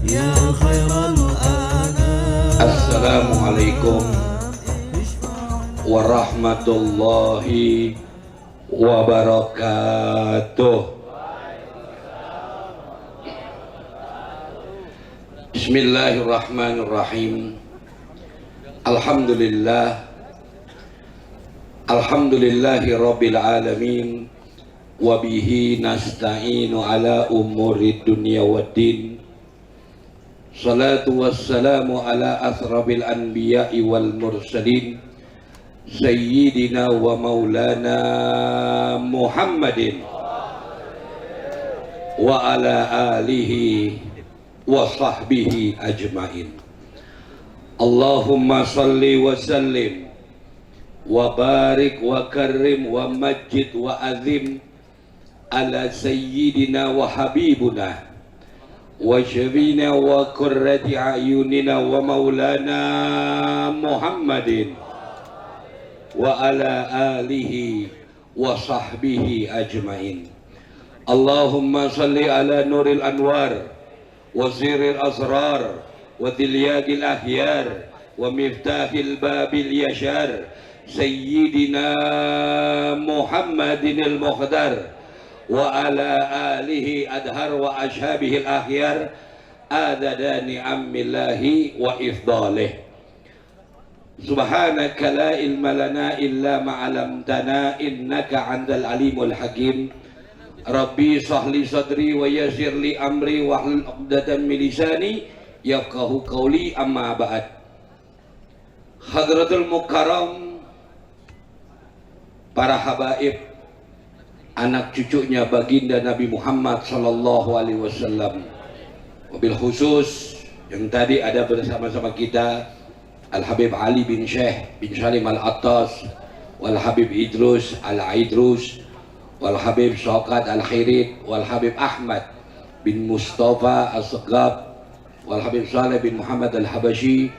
يا خير الأنام. Assalamualaikum warahmatullahi wabarakatuh. Bismillahirrahmanirrahim. Alhamdulillahi rabbil alamin. Wabihi nasta'inu ala umuri dunya waddin. Salatu wassalamu ala asrafil anbiya'i wal mursalin Sayyidina wa maulana Muhammadin wa ala alihi wa sahbihi ajmain. Allahumma salli wa sallim wa barik wa karim wa majid wa azim ala sayyidina wa habibuna wa syabina wa qurrati ayunina wa maulana Muhammadin wa ala alihi wa sahbihi ajmain. Allahumma salli ala nuril anwar wa ziril asrar wa dilyagil ahyar wa miftahil babil yashar sayyidina Muhammadin al-Mukhdar wa ala alihi adhar wa ashabihi al-akhyar adada ni'amillahi wa ifdalih. Subhanaka la ilma lana illa ma'alamtana innaka antal alimul hakim. Rabbi sahli sadri wa yassir li amri wa hlul 'uqdatam min lisani yafqahu qawli, amma ba'd. Hadratul Mukarram, para habaib, anak cucunya baginda Nabi Muhammad sallallahu alaihi wasallam, wabil khusus yang tadi ada bersama-sama kita Al-Habib Ali bin Syekh bin Salim Al-Attas, wal Habib Idrus Al-Idrus, wal Habib Syaukat Al-Khirit, wal Habib Ahmad bin Mustafa As-Segab, wal Habib Saleh bin Muhammad Al-Habashi,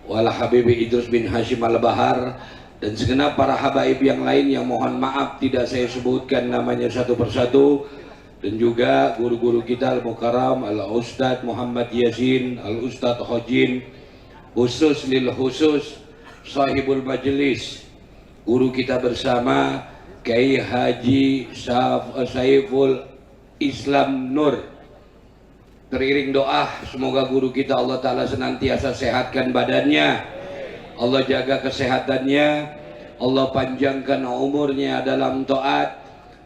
wal Habib Idrus bin Hashim Al-Bahar, dan segenap para habaib yang lain yang mohon maaf tidak saya sebutkan namanya satu persatu, dan juga guru-guru kita Al-Mukarram Al-Ustadz Muhammad Yasin, Al-Ustadz Khojin, khusus lil khusus sahibul majelis, guru kita bersama Kiai Haji Saiful Islam Nur. Teriring doa semoga guru kita Allah Ta'ala senantiasa sehatkan badannya, Allah jaga kesehatannya, Allah panjangkan umurnya dalam taat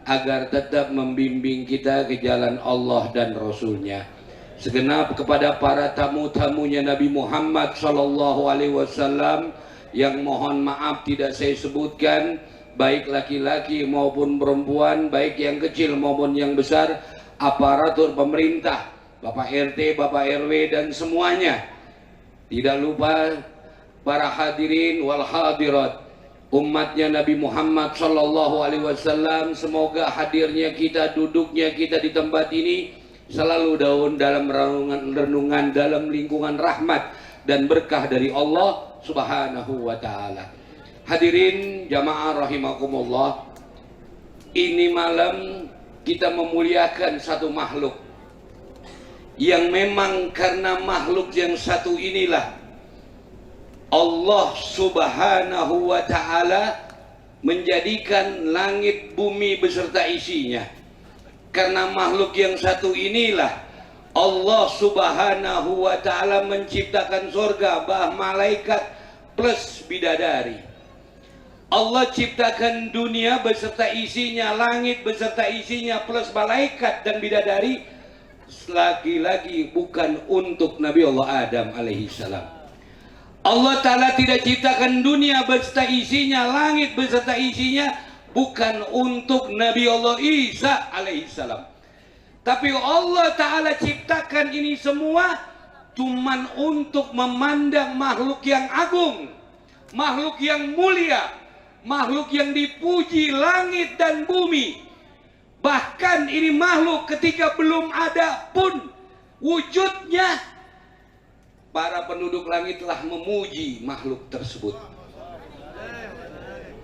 agar tetap membimbing kita ke jalan Allah dan Rasulnya. Segenap kepada para tamu-tamunya Nabi Muhammad sallallahu alaihi wasallam yang mohon maaf tidak saya sebutkan, baik laki-laki maupun perempuan, baik yang kecil maupun yang besar, aparatur pemerintah, Bapak RT, Bapak RW dan semuanya. Tidak lupa para hadirin wal hadirat, umatnya Nabi Muhammad sallallahu alaihi wasallam, semoga hadirnya kita, duduknya kita di tempat ini selalu dalam renungan dalam lingkungan rahmat dan berkah dari Allah Subhanahu wa taala. Hadirin jamaah rahimakumullah, ini malam kita memuliakan satu makhluk yang memang karena makhluk yang satu inilah Allah Subhanahu wa ta'ala menjadikan langit bumi beserta isinya. Karena makhluk yang satu inilah Allah Subhanahu wa ta'ala menciptakan surga, bah malaikat plus bidadari. Allah ciptakan dunia beserta isinya, langit beserta isinya plus malaikat dan bidadari, lagi-lagi bukan untuk Nabi Allah Adam alaihi salam. Allah Ta'ala tidak ciptakan dunia beserta isinya, langit beserta isinya, bukan untuk Nabi Allah Isa alaihissalam. Tapi Allah Ta'ala ciptakan ini semua cuman untuk memandang makhluk yang agung, makhluk yang mulia, makhluk yang dipuji langit dan bumi. Bahkan ini makhluk ketika belum ada pun wujudnya, para penduduk langit telah memuji makhluk tersebut.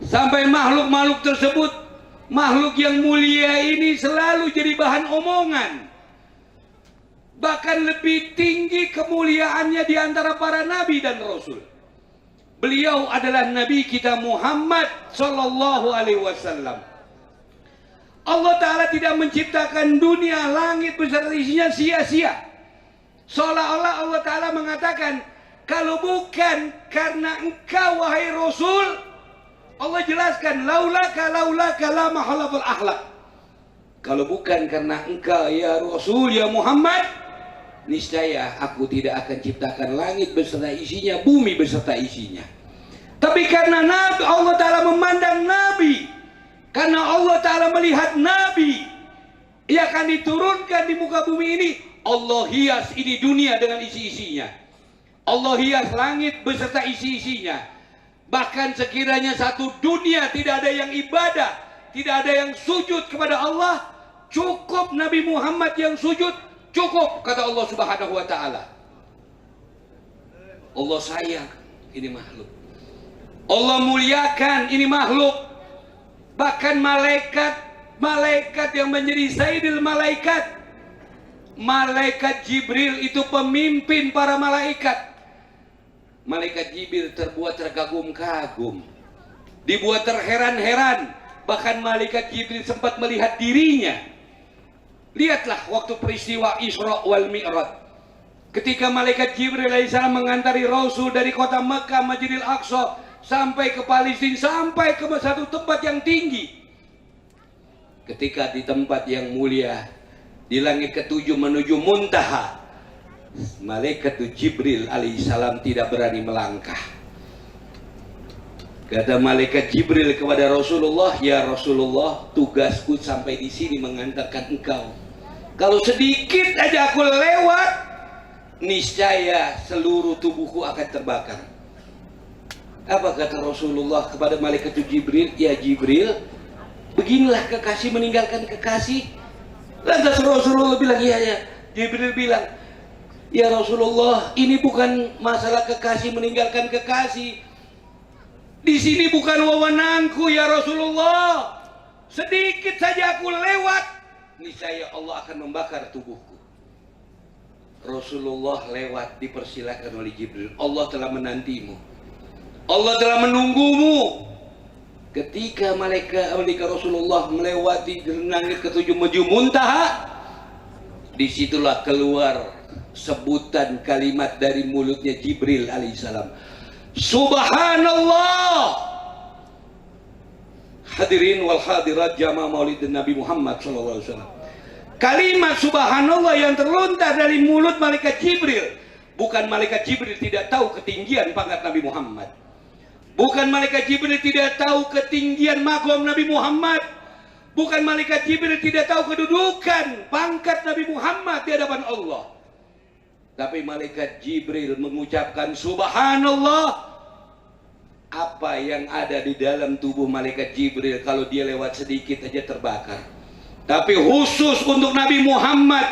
Sampai makhluk-makhluk tersebut, makhluk yang mulia ini selalu jadi bahan omongan. bahkan lebih tinggi kemuliaannya di antara para nabi dan rasul. Beliau adalah Nabi kita Muhammad Sallallahu Alaihi Wasallam. Allah Ta'ala tidak menciptakan dunia, langit beserta isinya sia-sia. Seolah-olah Allah Ta'ala mengatakan, kalau bukan karena engkau wahai Rasul, Allah jelaskan, laulaka lama halaful akhlak. Kalau bukan karena engkau ya Rasul, ya Muhammad, niscaya aku tidak akan ciptakan langit beserta isinya, bumi beserta isinya. Tapi karena Nabi, Allah Ta'ala memandang Nabi, karena Allah Ta'ala melihat Nabi, ia akan diturunkan di muka bumi ini. Allah hias ini dunia dengan isi-isinya. Allah hias langit beserta isi-isinya. Bahkan sekiranya satu dunia tidak ada yang ibadah, tidak ada yang sujud kepada Allah, cukup Nabi Muhammad yang sujud, cukup kata Allah Subhanahu wa Ta'ala. Allah sayang ini makhluk, Allah muliakan ini makhluk. Bahkan malaikat yang menjadi sayyidil malaikat, malaikat Jibril itu pemimpin para malaikat. Malaikat Jibril terbuat terkagum-kagum, dibuat terheran-heran. Bahkan malaikat Jibril sempat melihat dirinya. Lihatlah waktu peristiwa Isra wal Mi'raj, ketika malaikat Jibril alaihissalam mengantari Rasul dari kota Mekah Masjidil Aqsa sampai ke Palestina, sampai ke satu tempat yang tinggi. Ketika di tempat yang mulia, di langit ketujuh menuju muntaha, malaikat Jibril alaihissalam tidak berani melangkah. Kata malaikat Jibril kepada Rasulullah, ya Rasulullah, tugasku sampai di sini mengantarkan engkau. Kalau sedikit aja aku lewat, niscaya seluruh tubuhku akan terbakar. Apa kata Rasulullah kepada malaikat Jibril? Ya Jibril, beginilah kekasih meninggalkan kekasih. Lantas Rasulullah bilang, ya. Jibril bilang, ya Rasulullah, ini bukan masalah kekasih meninggalkan kekasih. Di sini bukan wewenangku ya Rasulullah. Sedikit saja aku lewat, niscaya Allah akan membakar tubuhku. Rasulullah lewat, dipersilakan oleh Jibril. Allah telah menantimu, Allah telah menunggumu. Ketika malaikat Rasulullah melewati langit ketujuh menuju muntaha, disitulah keluar sebutan kalimat dari mulutnya Jibril alaihissalam, Subhanallah. Hadirin wal hadirat jamaah Maulid Nabi Muhammad SAW. Kalimat Subhanallah yang terlontar dari mulut malaikat Jibril. Bukan malaikat Jibril tidak tahu ketinggian pangkat Nabi Muhammad, bukan malaikat Jibril tidak tahu ketinggian makom Nabi Muhammad, bukan malaikat Jibril tidak tahu kedudukan pangkat Nabi Muhammad di hadapan Allah. Tapi malaikat Jibril mengucapkan Subhanallah. Apa yang ada di dalam tubuh malaikat Jibril kalau dia lewat sedikit aja terbakar. Tapi khusus untuk Nabi Muhammad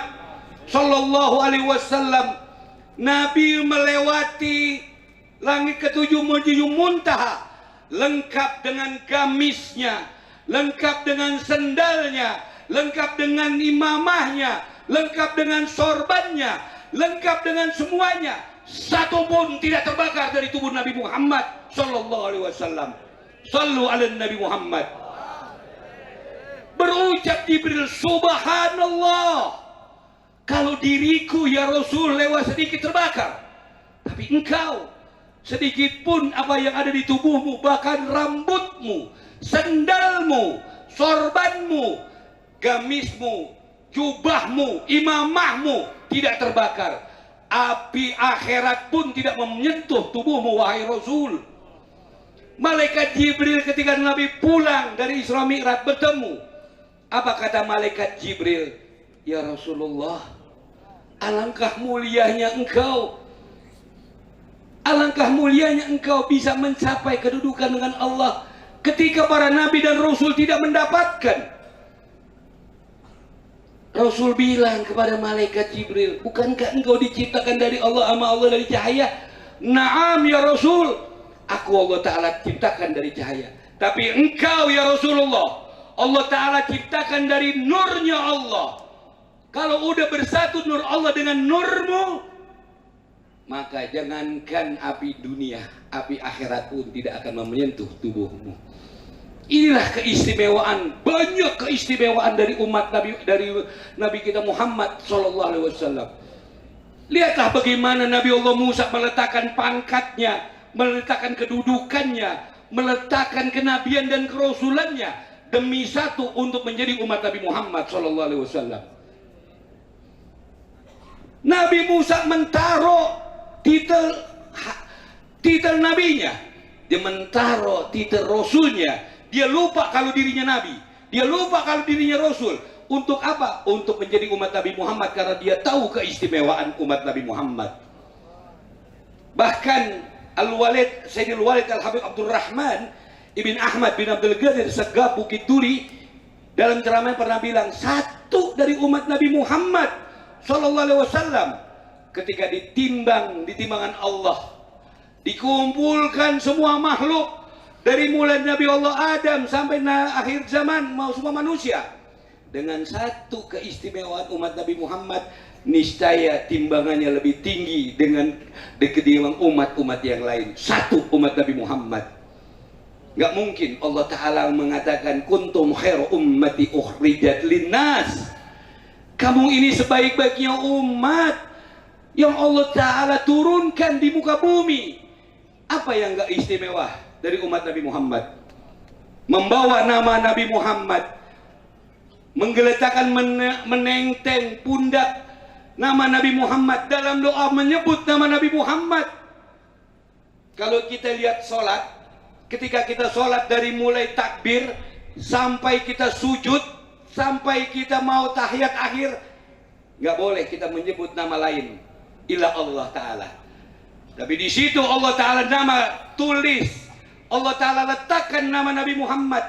Sallallahu Alaihi Wasallam, Nabi melewati langit ketujuh menuju muntaha, lengkap dengan gamisnya, lengkap dengan sendalnya, lengkap dengan imamahnya, lengkap dengan sorbannya, lengkap dengan semuanya. Satu pun tidak terbakar dari tubuh Nabi Muhammad Sallallahu Alaihi Wasallam. Sallu ala Nabi Muhammad. Berucap Jibril, Subhanallah, kalau diriku ya Rasul lewat sedikit terbakar, tapi engkau sedikit pun apa yang ada di tubuhmu, bahkan rambutmu, sendalmu, sorbanmu, gamismu, jubahmu, imamahmu tidak terbakar. Api akhirat pun tidak menyentuh tubuhmu wahai Rasul. Malaikat Jibril ketika Nabi pulang dari Isra Mi'raj bertemu, apa kata malaikat Jibril? Ya Rasulullah, alangkah mulianya engkau, alangkah mulianya engkau bisa mencapai kedudukan dengan Allah ketika para nabi dan rasul tidak mendapatkan. Rasul bilang kepada malaikat Jibril, bukankah engkau diciptakan dari Allah sama Allah dari cahaya? Naam ya Rasul, aku Allah Ta'ala ciptakan dari cahaya. Tapi engkau ya Rasulullah, Allah Ta'ala ciptakan dari nurnya Allah. Kalau udah bersatu nur Allah dengan nurmu, maka jangankan api dunia, api akhirat pun tidak akan menyentuh tubuhmu. Inilah keistimewaan, banyak keistimewaan dari umat Nabi, dari Nabi kita Muhammad sallallahu alaihi wasallam. Lihatlah bagaimana Nabi Allah Musa meletakkan pangkatnya, meletakkan kedudukannya, meletakkan kenabian dan kerasulannya demi satu, untuk menjadi umat Nabi Muhammad sallallahu alaihi wasallam. Nabi Musa mentaruh titel nabinya, dia mentaruh titel rasulnya. Dia lupa kalau dirinya nabi, dia lupa kalau dirinya rasul. Untuk apa? Untuk menjadi umat Nabi Muhammad, karena dia tahu keistimewaan umat Nabi Muhammad. Bahkan Al-Walid, Sayyidil Walid Al-Habib Abdurrahman Ibn Ahmad bin Abdul Qadir Segaf Bukit Duri dalam ceramah pernah bilang, satu dari umat Nabi Muhammad sallallahu alaihi wasallam ketika ditimbang di timbangan Allah, dikumpulkan semua makhluk dari mulai Nabi Allah Adam sampai akhir zaman, mau semua manusia, dengan satu keistimewaan umat Nabi Muhammad, niscaya timbangannya lebih tinggi dengan ketimbang umat-umat yang lain. Satu umat Nabi Muhammad. Gak mungkin Allah Ta'ala mengatakan kuntum khairu ummati ukhrijat linnas, kamu ini sebaik-baiknya umat yang Allah Ta'ala turunkan di muka bumi. Apa yang gak istimewa dari umat Nabi Muhammad? Membawa nama Nabi Muhammad, menggeletakkan menenteng pundak nama Nabi Muhammad, dalam doa menyebut nama Nabi Muhammad. Kalau kita lihat sholat, ketika kita sholat dari mulai takbir sampai kita sujud, sampai kita mau tahiyat akhir, nggak boleh kita menyebut nama lain illa Allah Ta'ala. Tapi di situ Allah Ta'ala nama tulis, Allah Ta'ala letakkan nama Nabi Muhammad.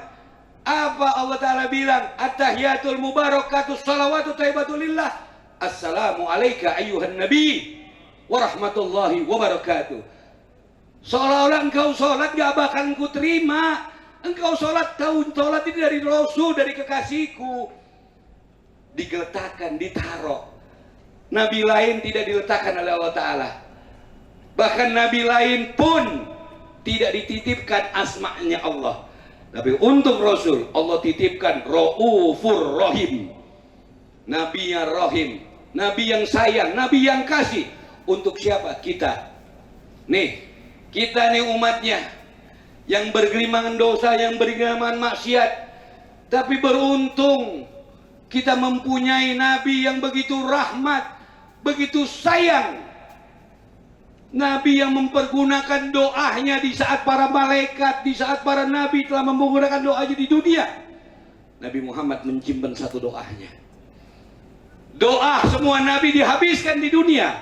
Apa Allah Ta'ala bilang? At-tahiyatul mubarakatus salawatu thayyibatulillah, assalamu alayka ayyuhan nabi wa rahmatullahi wa barakatuh. Seolah-olah engkau sholat gak bakal ku terima. Engkau sholat, tahu sholat ini dari Rasul, dari kekasihku. Digeletakkan, ditaruh. Nabi lain tidak diletakkan oleh Allah Ta'ala. Bahkan Nabi lain pun tidak dititipkan asma'nya Allah. Tapi untuk Rasul, Allah titipkan Ra'ufur Rahim. Nabi yang Rahim, Nabi yang sayang, Nabi yang kasih. Untuk siapa? Kita. Nih, kita nih umatnya, yang bergelimangan dosa, yang bergelimangan maksiat. Tapi beruntung kita mempunyai Nabi yang begitu rahmat, begitu sayang. Nabi yang mempergunakan doanya di saat para malaikat, di saat para nabi telah menggunakan doanya di dunia. Nabi Muhammad menyimpan satu doanya. Doa semua nabi dihabiskan di dunia,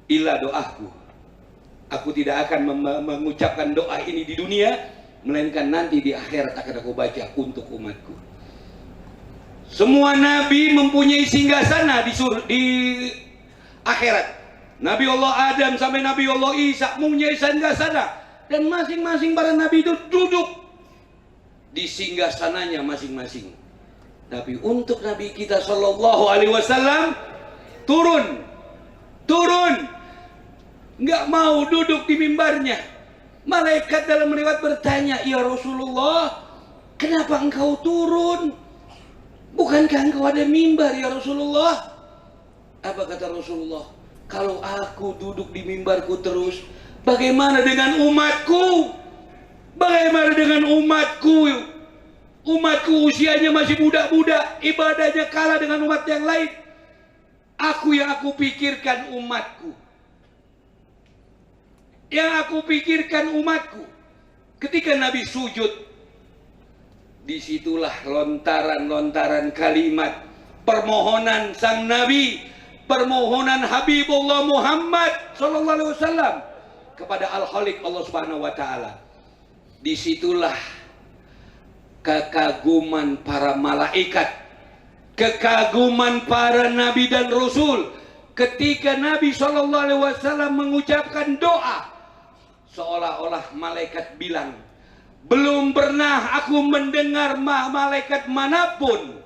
illa doaku. Aku tidak akan mengucapkan doa ini di dunia, melainkan nanti di akhirat akan aku baca untuk umatku. Semua nabi mempunyai singgasana di akhirat. Nabi Allah Adam sampai Nabi Allah Isa mempunyai singgasana, dan masing-masing para nabi itu duduk di singgasananya masing-masing. Tapi untuk Nabi kita Sallallahu Alaihi Wasallam turun, nggak mau duduk di mimbarnya. Malaikat dalam riwayat bertanya, ya Rasulullah, kenapa engkau turun? Bukankah engkau ada mimbar ya Rasulullah? Apa kata Rasulullah? Kalau aku duduk di mimbarku terus, bagaimana dengan umatku? Bagaimana dengan umatku? Umatku usianya masih muda-muda, ibadahnya kalah dengan umat yang lain. Yang aku pikirkan umatku. Yang aku pikirkan umatku. Ketika Nabi sujud, disitulah lontaran-lontaran kalimat permohonan sang Nabi, permohonan Habibullah Muhammad sallallahu alaihi wasallam kepada Al-Khaliq Allah Subhanahu wa taala. Disitulah kekaguman para malaikat, kekaguman para nabi dan rasul ketika Nabi sallallahu alaihi wasallam mengucapkan doa, seolah-olah malaikat bilang, belum pernah aku mendengar malaikat manapun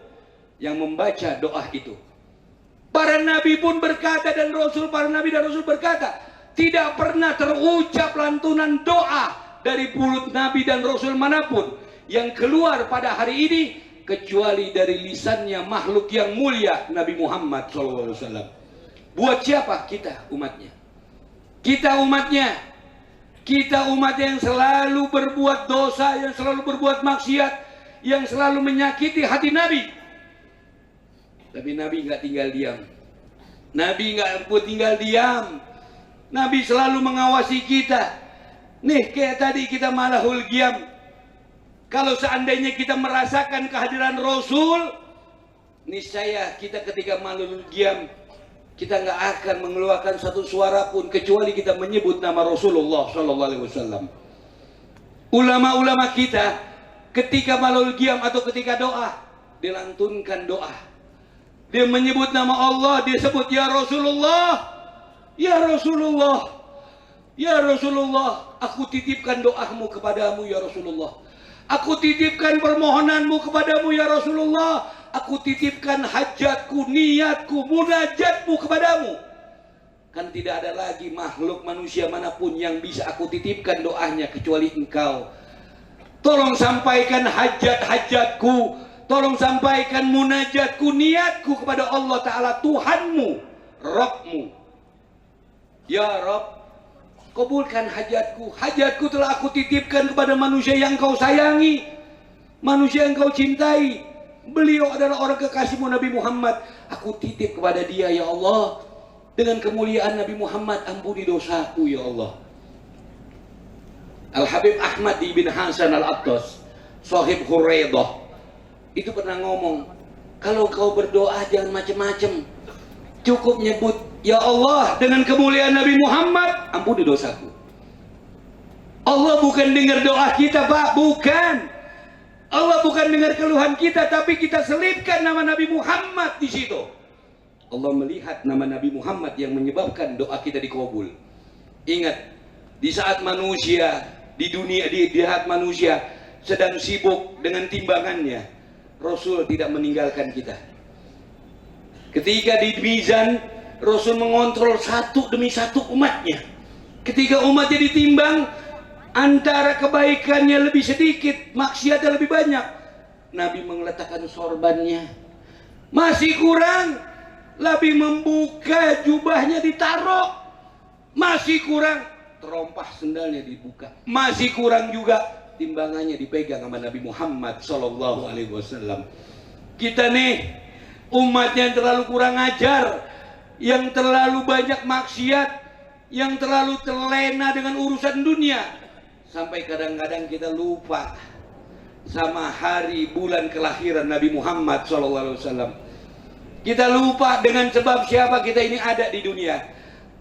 yang membaca doa itu Para nabi pun berkata dan Rasul, para nabi dan Rasul berkata, tidak pernah terucap lantunan doa dari mulut nabi dan Rasul manapun yang keluar pada hari ini kecuali dari lisannya makhluk yang mulia Nabi Muhammad SAW. Buat siapa? Kita umatnya. Kita umatnya. Kita umat yang selalu berbuat dosa, yang selalu berbuat maksiat, yang selalu menyakiti hati Nabi. Tapi Nabi nggak tinggal diam. Nabi nggak tinggal diam. Nabi selalu mengawasi kita. Nih kayak tadi kita malahul qiyam. Kalau seandainya kita merasakan kehadiran Rasul, niscaya kita ketika malahul qiyam kita nggak akan mengeluarkan satu suara pun kecuali kita menyebut nama Rasulullah SAW. Ulama-ulama kita ketika malahul qiyam atau ketika doa, dilantunkan doa. Dia menyebut nama Allah, dia sebut ya Rasulullah, ya Rasulullah, ya Rasulullah. Aku titipkan doamu kepadamu ya Rasulullah. Aku titipkan permohonanmu kepadamu ya Rasulullah. Aku titipkan hajatku, niatku, munajatmu kepadamu. Kan tidak ada lagi makhluk manusia manapun yang bisa aku titipkan doanya kecuali engkau. Tolong sampaikan hajat-hajatku. Tolong sampaikan munajatku, niatku kepada Allah Ta'ala, Tuhanmu, Rabbmu. Ya Rabb, kabulkan hajatku. Hajatku telah aku titipkan kepada manusia yang kau sayangi, manusia yang kau cintai. Beliau adalah orang kekasihmu Nabi Muhammad. Aku titip kepada dia ya Allah. Dengan kemuliaan Nabi Muhammad, ampuni dosaku ya Allah. Al-Habib Ahmad bin Hasan Al-Attas, sahib Huraidah, itu pernah ngomong, kalau kau berdoa jangan macam-macam, cukup nyebut ya Allah dengan kemuliaan Nabi Muhammad, ampuni dosaku. Allah bukan dengar doa kita Pak, bukan. Allah bukan dengar keluhan kita, tapi kita selipkan nama Nabi Muhammad di situ. Allah melihat nama Nabi Muhammad yang menyebabkan doa kita dikabul. Ingat, di saat manusia di dunia, di saat manusia sedang sibuk dengan timbangannya, Rasul tidak meninggalkan kita. Ketika di mizan, Rasul mengontrol satu demi satu umatnya. Ketika umatnya ditimbang, antara kebaikannya lebih sedikit, maksiatnya lebih banyak, Nabi meletakkan sorbannya. Masih kurang, Nabi membuka jubahnya, ditaruh. Masih kurang, terompah sendalnya dibuka. Masih kurang juga, timbangannya dipegang sama Nabi Muhammad SAW. Kita nih umatnya yang terlalu kurang ajar, yang terlalu banyak maksiat, yang terlalu terlena dengan urusan dunia, sampai kadang-kadang kita lupa sama hari bulan kelahiran Nabi Muhammad SAW. Kita lupa dengan sebab siapa kita ini ada di dunia.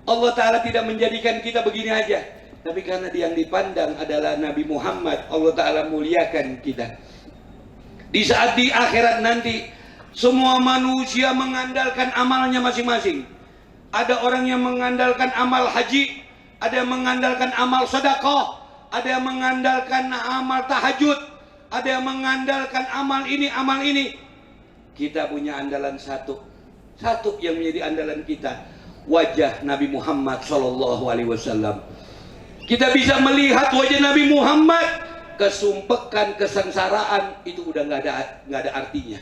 Allah Ta'ala tidak menjadikan kita begini aja, tapi karena yang dipandang adalah Nabi Muhammad, Allah Ta'ala muliakan kita. Di saat di akhirat nanti, semua manusia mengandalkan amalnya masing-masing. Ada orang yang mengandalkan amal haji, ada yang mengandalkan amal sedekah, ada yang mengandalkan amal tahajud, ada yang mengandalkan amal ini, amal ini. Kita punya andalan satu yang menjadi andalan kita, wajah Nabi Muhammad SAW. Kita bisa melihat wajah Nabi Muhammad, kesumpekan, kesengsaraan itu udah nggak ada artinya.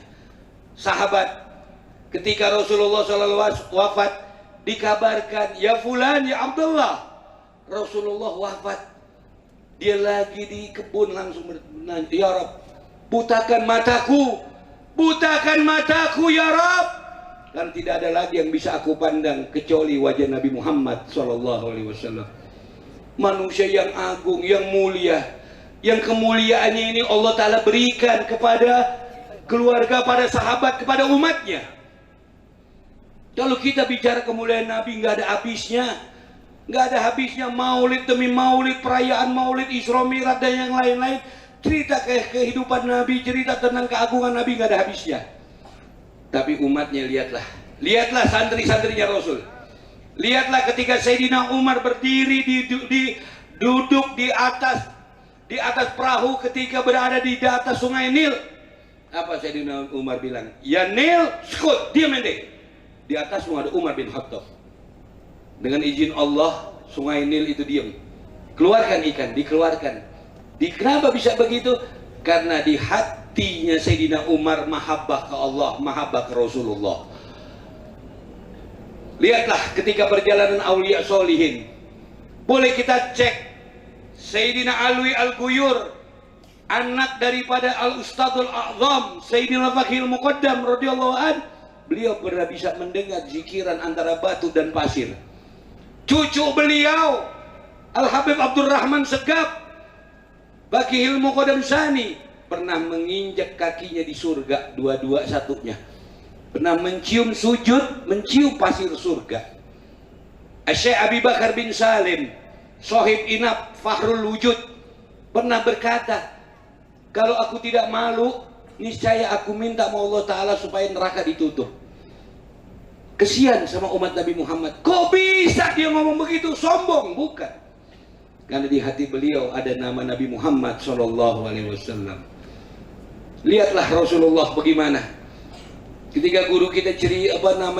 Sahabat, ketika Rasulullah SAW wafat, dikabarkan, ya Fulan, ya Abdullah, Rasulullah wafat. Dia lagi di kebun langsung bernanya, ya Rabb, butakan mataku ya Rabb. Dan tidak ada lagi yang bisa aku pandang kecuali wajah Nabi Muhammad SAW. Manusia yang agung, yang mulia, yang kemuliaannya ini Allah Ta'ala berikan kepada keluarga, pada sahabat, kepada umatnya. Kalau kita bicara kemuliaan Nabi, nggak ada habisnya. Nggak ada habisnya, maulid demi maulid, perayaan maulid, Isra Mi'raj dan yang lain-lain. Cerita kehidupan Nabi, cerita tentang keagungan Nabi, nggak ada habisnya. Tapi umatnya, lihatlah santri-santrinya Rasul. Lihatlah ketika Sayyidina Umar berdiri duduk di atas perahu ketika berada di atas sungai Nil. Apa Sayyidina Umar bilang? Ya Nil, skut, diam ente. di atasmu ada Umar bin Khattab. Dengan izin Allah, sungai Nil itu diam. Keluarkan ikan, dikeluarkan. Kenapa bisa begitu? Karena di hatinya Sayyidina Umar mahabbah ke Allah, mahabbah ke Rasulullah. Lihatlah ketika perjalanan Aulia Solihin. Boleh kita cek Sayyidina Alwi Al-Guyur, anak daripada Al-Ustadzul A'zam Sayyidina Fakihul Muqaddam radhiyallahu an. Beliau pernah bisa mendengar zikiran antara batu dan pasir. Cucu beliau Al-Habib Abdurrahman Segaf Fakihul Muqaddam Sani pernah menginjak kakinya di surga, dua-dua satunya. Pernah mencium sujud, mencium pasir surga. Syekh Abi Bakar bin Salim, Sohib Inab Fahrul Wujud, pernah berkata, kalau aku tidak malu, niscaya aku minta sama Allah Ta'ala supaya neraka ditutup. Kesian sama umat Nabi Muhammad. Kok bisa dia ngomong begitu? Sombong? Bukan. Karena di hati beliau ada nama Nabi Muhammad SAW. Lihatlah Rasulullah bagaimana. Ketika guru kita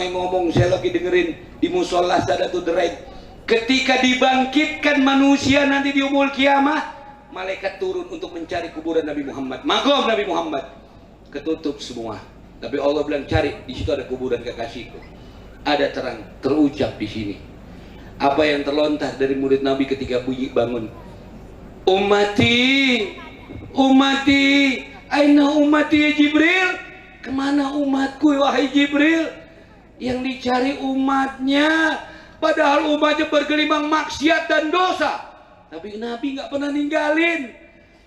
ngomong, saya lagi dengerin di musola Sadatul Deraid. Ketika dibangkitkan manusia nanti di umul kiamah, malaikat turun untuk mencari kuburan Nabi Muhammad. Magom Nabi Muhammad ketutup semua. Tapi Allah bilang cari, di situ ada kuburan kekasihku. Ada terang terucap di sini. Apa yang terlontar dari murid Nabi ketika bunyi bangun? Ummati, ummati, aina ummati ya Jibril? Kemana umatku wahai Jibril? Yang dicari umatnya, padahal umatnya bergelimang maksiat dan dosa. Tapi Nabi nggak pernah ninggalin.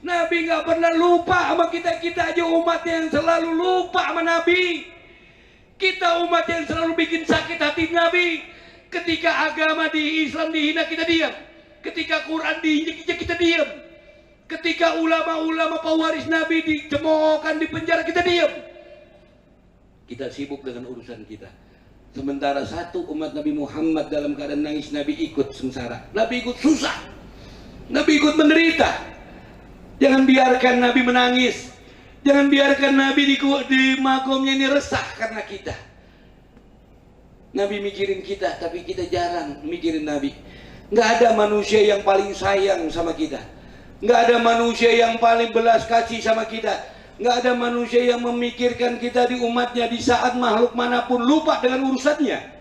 Nabi nggak pernah lupa sama kita. Kita aja umat yang selalu lupa sama Nabi. Kita umat yang selalu bikin sakit hati Nabi. Ketika agama di Islam dihina, kita diam. Ketika Quran diinjek-injek, kita diam. Ketika ulama-ulama pewaris Nabi dicemoohkan, di penjara, kita diam. Kita sibuk dengan urusan kita. Sementara satu umat Nabi Muhammad dalam keadaan nangis, Nabi ikut sengsara, Nabi ikut susah, Nabi ikut menderita. Jangan biarkan Nabi menangis. Jangan biarkan Nabi di makomnya ini resah karena kita. Nabi mikirin kita, tapi kita jarang mikirin Nabi. Nggak ada manusia yang paling sayang sama kita. Nggak ada manusia yang paling belas kasih sama kita. Nggak ada manusia yang memikirkan kita di umatnya di saat makhluk manapun lupa dengan urusannya.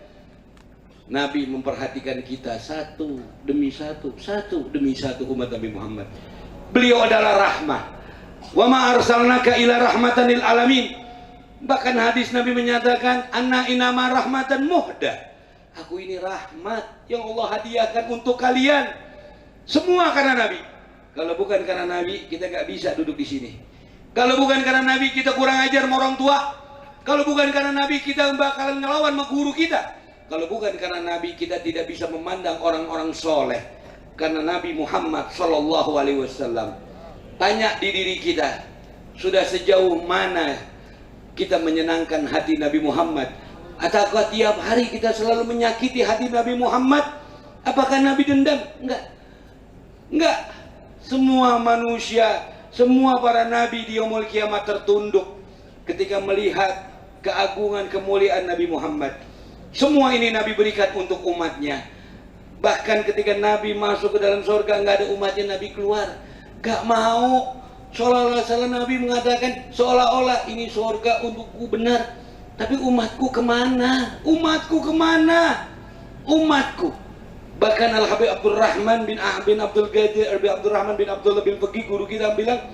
Nabi memperhatikan kita satu demi satu, satu demi satu umat Nabi Muhammad. Beliau adalah rahmah. Wa ma arsalnaka ila rahmatan lil alamin. Bahkan hadis Nabi menyatakan, anna inama rahmatan muhda. Aku ini rahmat yang Allah hadiahkan untuk kalian. Semua karena Nabi. Kalau bukan karena Nabi, kita nggak bisa duduk di sini. Kalau bukan karena Nabi, kita kurang ajar sama orang tua. Kalau bukan karena Nabi, kita bakalan ngelawan sama guru kita. Kalau bukan karena Nabi, kita tidak bisa memandang orang-orang soleh. Karena Nabi Muhammad SAW. Tanya di diri kita, sudah sejauh mana kita menyenangkan hati Nabi Muhammad? Ataukah tiap hari kita selalu menyakiti hati Nabi Muhammad? Apakah Nabi dendam? Enggak. Enggak. Semua manusia, semua para nabi di yaumul kiamat tertunduk ketika melihat keagungan kemuliaan Nabi Muhammad. Semua ini Nabi berikan untuk umatnya. Bahkan ketika Nabi masuk ke dalam surga, nggak ada umatnya, Nabi keluar. Gak mau. Seolah-olah Nabi mengatakan seolah-olah ini surga untukku benar. Tapi umatku kemana? Umatku kemana? Umatku. Bahkan Al-Habib Abdurrahman bin Abdul Qadir Abdurrahman bin Abdullah bin Faqih, guru kita bilang,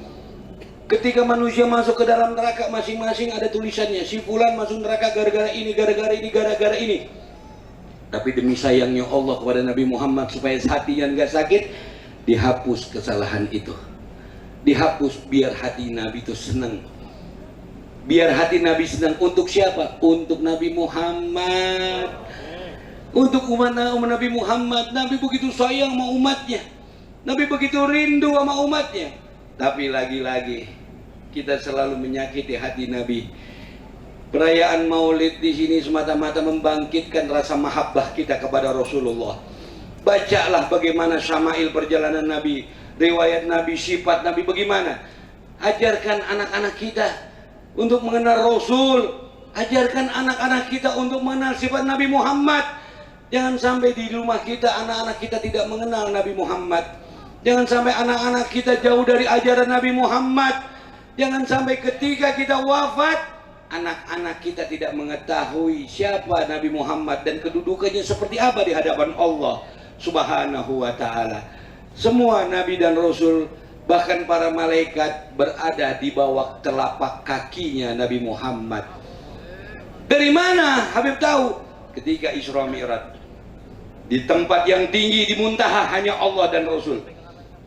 ketika manusia masuk ke dalam neraka, masing-masing ada tulisannya. Si fulan masuk neraka gara-gara ini, gara-gara ini, gara-gara ini. Tapi demi sayangnya Allah kepada Nabi Muhammad, supaya hatinya nggak sakit, dihapus kesalahan itu. Dihapus biar hati Nabi itu senang. Biar hati Nabi senang. Untuk siapa? Untuk Nabi Muhammad. Untuk umat Nabi Muhammad. Nabi begitu sayang sama umatnya. Nabi begitu rindu sama umatnya. Tapi lagi-lagi kita selalu menyakiti hati Nabi. Perayaan Maulid di sini semata-mata membangkitkan rasa mahabbah kita kepada Rasulullah. Bacalah bagaimana syama'il perjalanan Nabi, riwayat Nabi, sifat Nabi bagaimana. Ajarkan anak-anak kita untuk mengenal Rasul, Ajarkan anak-anak kita untuk mengenal sifat Nabi Muhammad. Jangan sampai di rumah kita anak-anak kita tidak mengenal Nabi Muhammad. Jangan sampai anak-anak kita jauh dari ajaran Nabi Muhammad. Jangan sampai ketika kita wafat anak-anak kita tidak mengetahui siapa Nabi Muhammad dan kedudukannya seperti apa di hadapan Allah Subhanahu wa ta'ala. Semua Nabi dan Rasul, bahkan para malaikat berada di bawah telapak kakinya Nabi Muhammad. Dari mana Habib tahu? Ketika Isra Mi'raj, di tempat yang tinggi, di muntaha hanya Allah dan Rasul.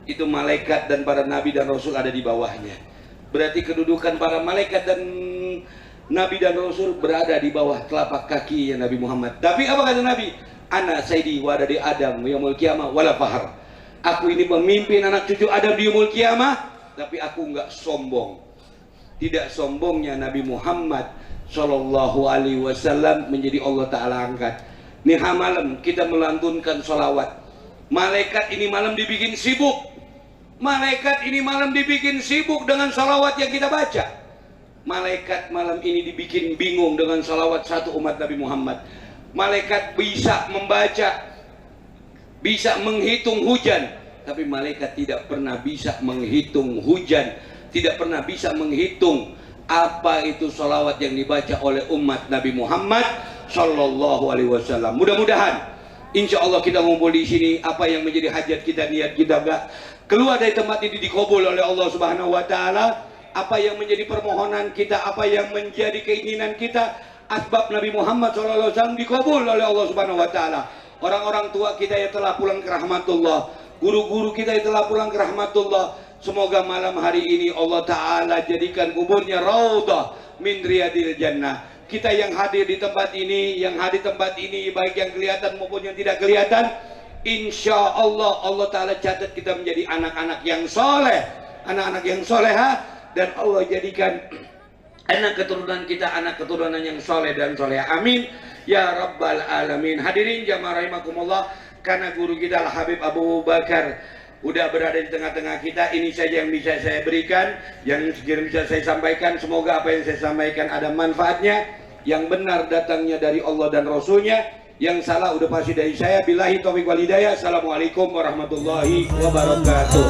Itu malaikat dan para Nabi dan Rasul ada di bawahnya. Berarti kedudukan para malaikat dan Nabi dan Rasul berada di bawah telapak kaki Nabi Muhammad. Tapi apa kata Nabi? Ana sayyidi wa di Adam yaumul qiyamah wala fahar. Aku ini pemimpin anak cucu Adam di yaumul qiyamah, tapi aku enggak sombong. Tidak sombongnya Nabi Muhammad Sallallahu alaihi wasallam menjadi Allah Ta'ala angkat. Nih malam kita melantunkan sholawat. Malaikat ini malam dibikin sibuk. Malaikat ini malam dibikin sibuk dengan sholawat yang kita baca. Malaikat malam ini dibikin bingung dengan sholawat satu umat Nabi Muhammad. Malaikat bisa membaca, bisa menghitung hujan, tapi malaikat tidak pernah bisa menghitung hujan, tidak pernah bisa menghitung apa itu sholawat yang dibaca oleh umat Nabi Muhammad Sallallahu alaihi wasallam. Mudah-mudahan insya Allah kita ngumpul di sini, apa yang menjadi hajat kita, niat kita enggak keluar dari tempat ini dikabul oleh Allah Subhanahu wa taala. Apa yang menjadi permohonan kita, apa yang menjadi keinginan kita, asbab Nabi Muhammad Sallallahu alaihi wasallam dikabul oleh Allah Subhanahu wa taala. Orang-orang tua kita yang telah pulang ke rahmatullah, guru-guru kita yang telah pulang ke rahmatullah, semoga malam hari ini Allah Ta'ala jadikan kuburnya raudhah min riyadil jannah. Kita yang hadir di tempat ini, baik yang kelihatan maupun yang tidak kelihatan, insya Allah Allah Ta'ala catat kita menjadi anak-anak yang soleh, anak-anak yang soleha, dan Allah jadikan anak keturunan kita anak keturunan yang soleh dan soleha. Amin ya rabbal alamin. Hadirin jamaah rahimakumullah, karena guru kita Al Habib Abu Bakar udah berada di tengah-tengah kita, ini saja yang bisa saya berikan, yang bisa saya sampaikan. Semoga apa yang saya sampaikan ada manfaatnya, yang benar datangnya dari Allah dan Rasulnya, yang salah udah pasti dari saya. Billahi taufiq wal hidayah. Assalamualaikum warahmatullahi wabarakatuh.